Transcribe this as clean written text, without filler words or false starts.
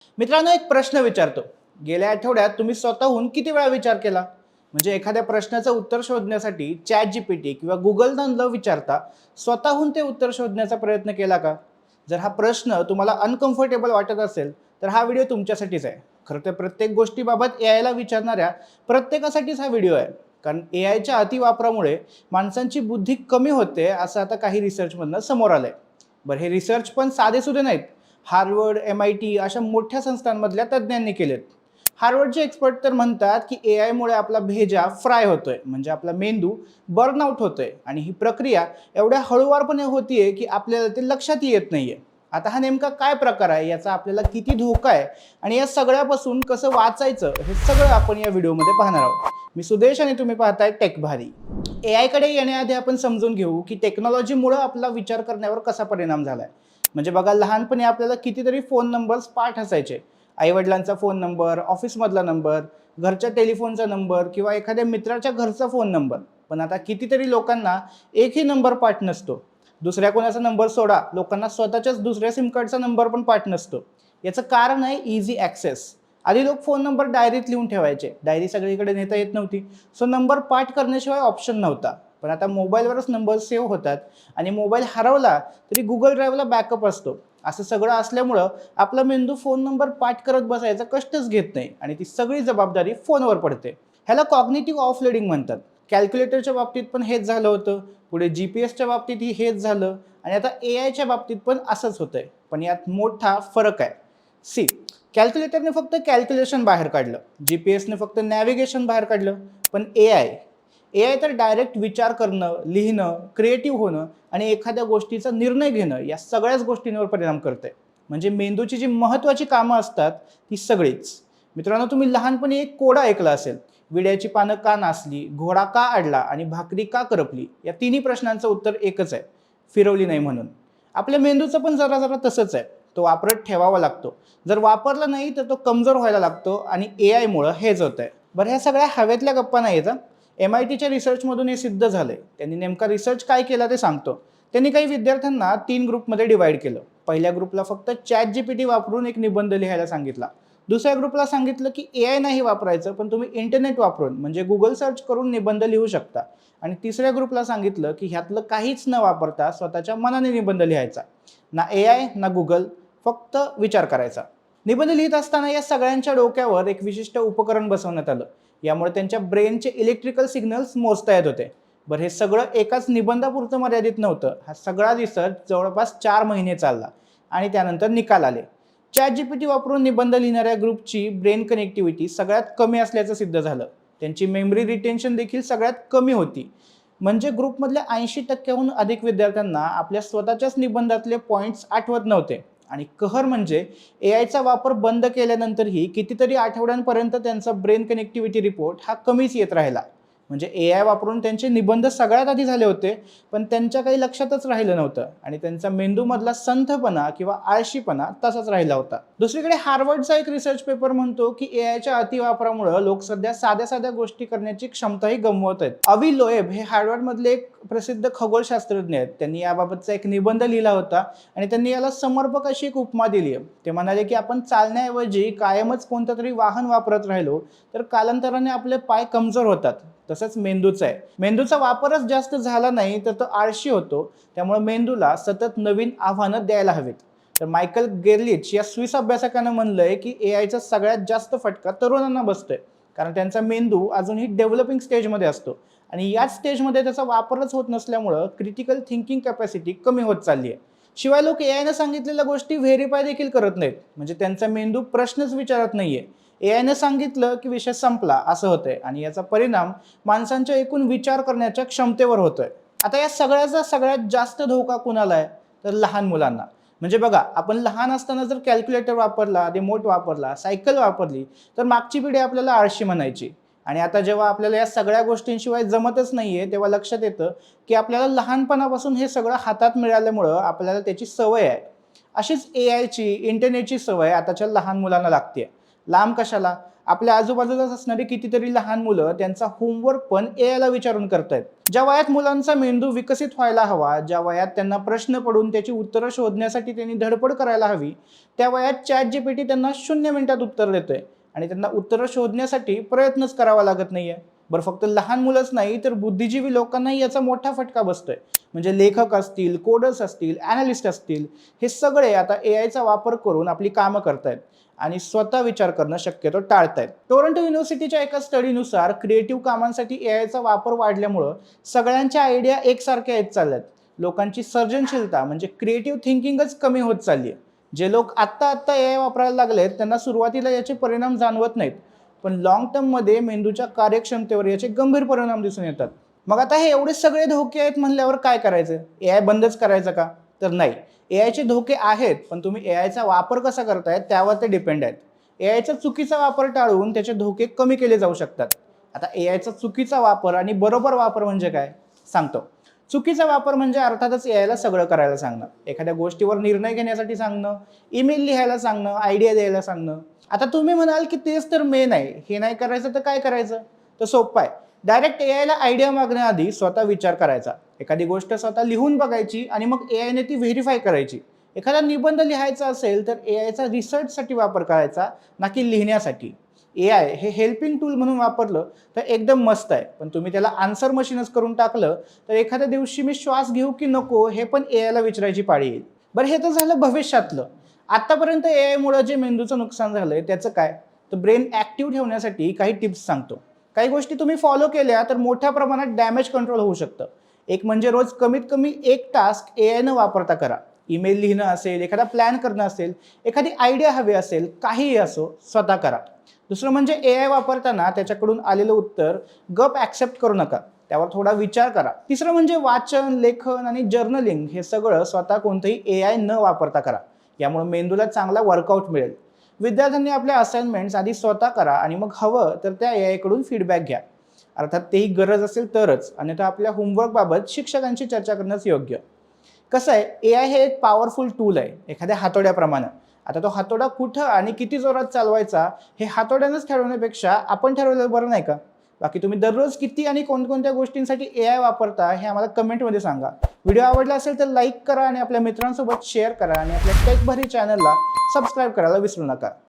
मित्रांनो, एक प्रश्न विचारतो. गेल्या आठवड्यात तुम्ही स्वतःहून किती वेळा विचार केला? म्हणजे एखाद्या प्रश्नाचं उत्तर शोधण्यासाठी ChatGPT किंवा Googleला न विचारता स्वतःहून ते उत्तर शोधण्याचा प्रयत्न केला का? जर हा प्रश्न तुम्हाला अनकम्फर्टेबल वाटत असेल, तर हा व्हिडिओ तुमच्यासाठीच आहे. खरं तर प्रत्येक गोष्टीबाबत एआयला विचारणाऱ्या प्रत्येकासाठीच हा व्हिडिओ आहे. कारण एआयच्या अतिवापरामुळे माणसांची बुद्धी कमी होते, असं आता काही रिसर्चमधनं समोर आलंय. बरं, हे रिसर्च पण साधेसुधे नाहीत. हार्वर्ड, MIT अशा मोठ्या संस्थांमधल्या तज्ज्ञांनी केलेत. हार्वर्डचे एक्सपर्ट तर म्हणतात की एआयमुळे आपला भेजा फ्राय होतोय, म्हणजे आपला मेंदू बर्नआउट होतोय आणि ही प्रक्रिया एवढ्या हळूवारपणे होतीये की आपल्याला ते लक्षातही येत नाहीये. आता हा नेमका काय प्रकार आहे, याचा आपल्याला किती धोका आहे आणि या सगळ्यापासून कसं वाचायचं, हे सगळं आपण या व्हिडिओमध्ये पाहणार आहोत. मी सुदेश आणि तुम्ही पाहताय टेक भारी. एआयकडे येण्याआधी आपण समजून घेऊ की टेक्नॉलॉजीमुळे आपला विचार करण्यावर कसा परिणाम झालाय. म्हणजे बघा, लहानपणी आपल्याला कितीतरी फोन नंबर्स पाठ असायचे. आईवडिलांचा फोन नंबर, ऑफिसमधला नंबर, घरच्या टेलिफोनचा नंबर किंवा एखाद्या मित्राच्या घरचा फोन नंबर. पण आता कितीतरी लोकांना एकही नंबर पाठ नसतो. दुसऱ्या कोणाचा नंबर सोडा, लोकांना स्वतःच्याच दुसऱ्या सिम कार्डचा नंबर पण पाठ नसतो. याचं कारण आहे इझी ॲक्सेस. आधी लोक फोन नंबर डायरीत लिहून ठेवायचे. डायरी सगळीकडे नेता येत नव्हती, सो नंबर पाठ करण्याशिवाय ऑप्शन नव्हता. पण आता मोबाईलवरच नंबर सेव्ह होतात आणि मोबाईल हरवला तरी गुगल ड्राईव्हला बॅकअप असतो. असं सगळं असल्यामुळं आपला मेंदू फोन नंबर पाठ करत बसायचा कष्टच घेत नाही आणि ती सगळी जबाबदारी फोनवर पडते. ह्याला कॉग्निटिव्ह ऑफलोडिंग म्हणतात. कॅल्क्युलेटरच्या बाबतीत पण हेच झालं होतं, पुढे GPS च्या बाबतीतही हेच झालं आणि आता एआयच्या बाबतीत पण असंच होतंय. पण यात मोठा फरक आहे. सी, कॅल्क्युलेटरने फक्त कॅल्क्युलेशन बाहेर काढलं, GPSने फक्त नॅव्हिगेशन बाहेर काढलं. पण एआय एआय तर डायरेक्ट विचार करणं, लिहिणं, क्रिएटिव्ह होणं आणि एखाद्या गोष्टीचा निर्णय घेणं, या सगळ्याच गोष्टींवर परिणाम करते. म्हणजे मेंदूची जी महत्त्वाची कामं असतात ती सगळीच. मित्रांनो, तुम्ही लहानपणी एक कोडा ऐकला असेल. विड्याची पानं का नाचली, घोडा का अडला आणि भाकरी का करपली? या तिन्ही प्रश्नांचं उत्तर एकच आहे: फिरवली नाही म्हणून. आपल्या मेंदूचं पण जरा जरा तसंच आहे. तो वापरत ठेवावा लागतो. जर वापरला नाही तर तो कमजोर व्हायला लागतो आणि एआयमुळं हेच होत आहे. बरं, ह्या सगळ्या हवेतल्या गप्पा नाही आहेत. MITच्या रिसर्चमधून हे सिद्ध झालंय. त्यांनी नेमका रिसर्च काय केला ते सांगतो. त्यांनी काही विद्यार्थ्यांना 3 ग्रुपमध्ये डिवाइड केलं. पहिल्या ग्रुपला फक्त ChatGPT वापरून एक निबंध लिहायला सांगितला. दुसऱ्या ग्रुपला सांगितलं की एआय नाही वापरायचं, पण तुम्ही इंटरनेट वापरून म्हणजे गुगल सर्च करून निबंध लिहू शकता. आणि तिसऱ्या ग्रुपला सांगितलं की ह्यातलं काहीच न वापरता स्वतःच्या मनाने निबंध लिहायचा. ना एआय ना गुगल, फक्त विचार करायचा. निबंध लिहित असताना या सगळ्यांच्या डोक्यावर एक विशिष्ट उपकरण बसवण्यात आलं. यामुळे त्यांच्या ब्रेनचे इलेक्ट्रिकल सिग्नल्स मोजता येत होते. बरं, हे सगळं एकाच निबंधापुरतं मर्यादित नव्हतं. हा सगळा रिसर्च जवळपास 4 महिने चालला आणि त्यानंतर निकाल आले. ChatGPT वापरून निबंध लिहिणाऱ्या ग्रुपची ब्रेन कनेक्टिव्हिटी सगळ्यात कमी असल्याचं सिद्ध झालं. त्यांची मेमरी रिटेन्शन देखील सगळ्यात कमी होती. म्हणजे ग्रुपमधल्या 80% अधिक विद्यार्थ्यांना आपल्या स्वतःच्याच निबंधातले पॉइंट्स आठवत नव्हते. आणि कहर म्हणजे एआयचा वापर बंद केल्यानंतरही कितीतरी आठवड्यांपर्यंत त्यांचा ब्रेन कनेक्टिव्हिटी रिपोर्ट हा कमीच येत राहिला. म्हणजे एआय वापरून त्यांचे निबंध सगळ्यात आधी झाले होते, पण त्यांच्या काही लक्षातच राहिलं नव्हतं आणि त्यांचा मेंदूमधला संथपणा किंवा आळशीपणा तसाच राहिला होता. दुसरीकडे हार्वर्डचा एक रिसर्च पेपर म्हणतो की एआयच्या अतिवापरामुळे लोक सध्या साध्या साध्या गोष्टी करण्याची क्षमताही गमवत आहेत. अवी लोएब हे हार्वर्डमधले एक प्रसिद्ध खगोलशास्त्रज्ञ आहेत. त्यांनी याबाबतचा एक निबंध लिहिला होता आणि त्यांनी याला समर्पक अशी एक उपमा दिली आहे. ते म्हणाले की आपण चालण्याऐवजी कायमच कोणतं तरी वाहन वापरत राहिलो तर कालांतराने आपले पाय कमजोर होतात. तसंच मेंदूचा आहे. मेंदूचा वापरच जास्त झाला नाही तर तो आळशी होतो. त्यामुळे मेंदूला सतत नवीन आव्हानं द्यायला हवीत. तर मायकल गेर्लिच या स्विस अभ्यासकानं म्हणलंय की एआयचा सगळ्यात जास्त फटका तरुणांना बसतोय, कारण त्यांचा मेंदू अजूनही डेव्हलपिंग स्टेजमध्ये असतो आणि याच स्टेजमध्ये त्याचा वापरच होत नसल्यामुळं क्रिटिकल थिंकिंग कॅपॅसिटी कमी होत चालली आहे. शिवाय लोक एआयनं सांगितलेल्या गोष्टी व्हेरीफाय देखील करत नाहीत. म्हणजे त्यांचा मेंदू प्रश्नच विचारत नाहीये. एआयनं सांगितलं की विषय संपला असं होतंय आणि याचा परिणाम माणसांच्या एकूण विचार करण्याच्या क्षमतेवर होतोय. आता या सगळ्याचा सगळ्यात जास्त धोका कुणाला आहे, तर लहान मुलांना. म्हणजे बघा, आपण लहान असताना जर कॅल्क्युलेटर वापरला, रिमोट वापरला, सायकल वापरली, तर मागची पिढी आपल्याला आळशी म्हणायची. आणि आता जेव्हा आपल्याला या सगळ्या गोष्टींशिवाय जमतच नाहीये, तेव्हा लक्षात येतं की आपल्याला लहानपणापासून हे सगळं हातात मिळाल्यामुळं आपल्याला त्याची सवय आहे. अशीच एआयची, इंटरनेटची सवय आताच्या लहान मुलांना लागते. लांब कशाला, आपल्या आजूबाजूलाच असणारी कितीतरी लहान मुलं त्यांचा होमवर्क पण एआयला विचारून करतायत. ज्या वयात मुलांचा मेंदू विकसित व्हायला हवा, ज्या वयात त्यांना प्रश्न पडून त्याची उत्तरं शोधण्यासाठी त्यांनी धडपड करायला हवी, त्या वयात ChatGPT त्यांना 0 मिनिटात उत्तर देतोय आणि त्यांना उत्तरं शोधण्यासाठी प्रयत्नच करावा लागत नाहीये. बरं, फक्त लहान मुलंच नाही तर बुद्धिजीवी लोकांनाही याचा मोठा फटका बसतोय. म्हणजे लेखक असतील, कोडर्स असतील, ॲनालिस्ट असतील, हे सगळे आता एआयचा वापर करून आपली कामं करतायत आणि स्वतः विचार करणं शक्यतो टाळतायत. टोरंटो युनिव्हर्सिटीच्या एका स्टडीनुसार क्रिएटिव्ह कामांसाठी एआयचा वापर वाढल्यामुळं सगळ्यांच्या आयडिया एकसारख्या येत चालल्यात. लोकांची सर्जनशीलता म्हणजे क्रिएटिव्ह थिंकिंगच कमी होत चालली आहे. जे लोक आत्ता एआय वापरायला लागलेत त्यांना सुरुवातीला याचे परिणाम जाणवत नाहीत, पण लॉंग टर्ममध्ये मेंदूच्या कार्यक्षमतेवर याचे गंभीर परिणाम दिसून येतात. मग आता हे एवढे सगळे धोके आहेत म्हणल्यावर काय करायचं? एआय बंदच करायचं का? तर नाही. एआयचे धोके आहेत, पण तुम्ही एआयचा वापर कसा करताय त्यावर ते डिपेंड आहेत. एआयचा चुकीचा वापर टाळून त्याचे धोके कमी केले जाऊ शकतात. आता एआयचा चुकीचा वापर आणि बरोबर वापर म्हणजे काय सांगतो. चुकीचा वापर म्हणजे अर्थातच एआयला सगळं करायला सांगणं, एखाद्या गोष्टीवर निर्णय घेण्यासाठी सांगणं, ईमेल लिहायला सांगणं, आयडिया द्यायला सांगणं. आता तुम्ही म्हणाल की तेच तर मेन आहे, हे नाही करायचं तर काय करायचं? तर सोपं आहे. डायरेक्ट एआयला आयडिया मागण्याआधी स्वतः विचार करायचा, एखादी गोष्ट स्वतः लिहून बघायची आणि मग एआयने ती व्हेरीफाय करायची. एखादा निबंध लिहायचा असेल तर एआयचा रिसर्चसाठी वापर करायचा, ना की लिहिण्यासाठी. एआय हे हेल्पिंग टूल म्हणून वापरलं तर एकदम मस्त आहे, पण तुम्ही त्याला आन्सर मशीनच करून टाकलं तर एखाद्या दिवशी मी श्वास घेऊ की नको हे पण एआयला विचारायची पाळी येईल. बरं, हे तर झालं भविष्यातलं. आतापर्यंत एआयमुळे जे मेंदूचं नुकसान झालंय त्याचं काय? तर ब्रेन ॲक्टिव्ह ठेवण्यासाठी काही टिप्स सांगतो. काही गोष्टी तुम्ही फॉलो केल्या तर मोठ्या प्रमाणात डॅमेज कंट्रोल होऊ शकतं. एक म्हणजे रोज कमीत कमी एक टास्क एआय न वापरता करा. ईमेल लिहिणं असेल, एखादा प्लॅन करणं असेल, एखादी आयडिया हवी असेल, काहीही असो, स्वतः करा. दुसरं म्हणजे एआय वापरताना त्याच्याकडून आलेलं उत्तर गप ॲक्सेप्ट करू नका, त्यावर थोडा विचार करा. तिसरं म्हणजे वाचन, लेखन आणि जर्नलिंग हे सगळं स्वतः कोणतंही एआय न वापरता करा. यामुळे मेंदूला चांगला वर्कआउट मिळेल. विद्यार्थ्यांनी आपल्या असाइनमेंट्स आधी स्वतः करा आणि मग हवं तर त्या एआयकडून फीडबॅक घ्या. अर्थात तेही गरज असेल तरच, अन्यथा आपल्या होमवर्कबाबत शिक्षकांशी चर्चा करणंच योग्य. कसं आहे, एआय हे एक पॉवरफुल टूल आहे, एखाद्या हातोड्याप्रमाणे. आता तो हातोडा कुठं आणि किती जोरात चालवायचा हे हातोड्यानंच ठरवण्यापेक्षा आपण ठरवलेलं बरं नाही का? बाकी तुम्ही दररोज किती आणि कोणकोणत्या गोष्टींसाठी एआय वापरता हे आम्हाला कमेंटमध्ये सांगा. व्हिडिओ आवडला असेल तर लाईक करा आणि आपल्या मित्रांसोबत शेअर करा आणि आपल्या टेक भरी चॅनलला सबस्क्राईब करायला विसरू नका.